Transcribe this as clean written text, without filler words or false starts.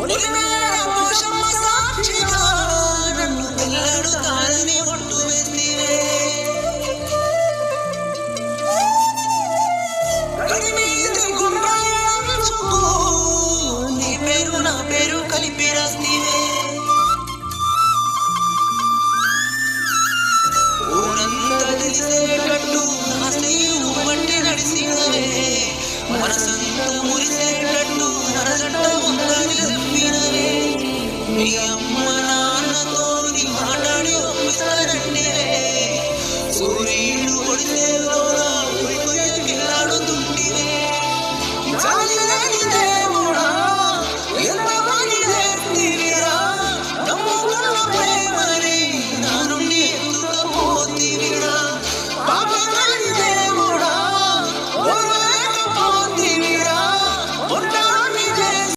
పొలిమేర పోషమ్మ సాక్షిగా నన్ను పిల్లడుతానని ఒట్టు వేసివే. గడిమీది గుండ్రని అంచుకు నీ పేరు నా పేరు కలిపి రాస్తివే. ఊరంతా తెలిసేటట్టు నా స్నేహం బట్టి నడిసినవే. మనసంతా మురిసేటట్టు మన జంట ఉందని చెప్పినవే. మీ అమ్మ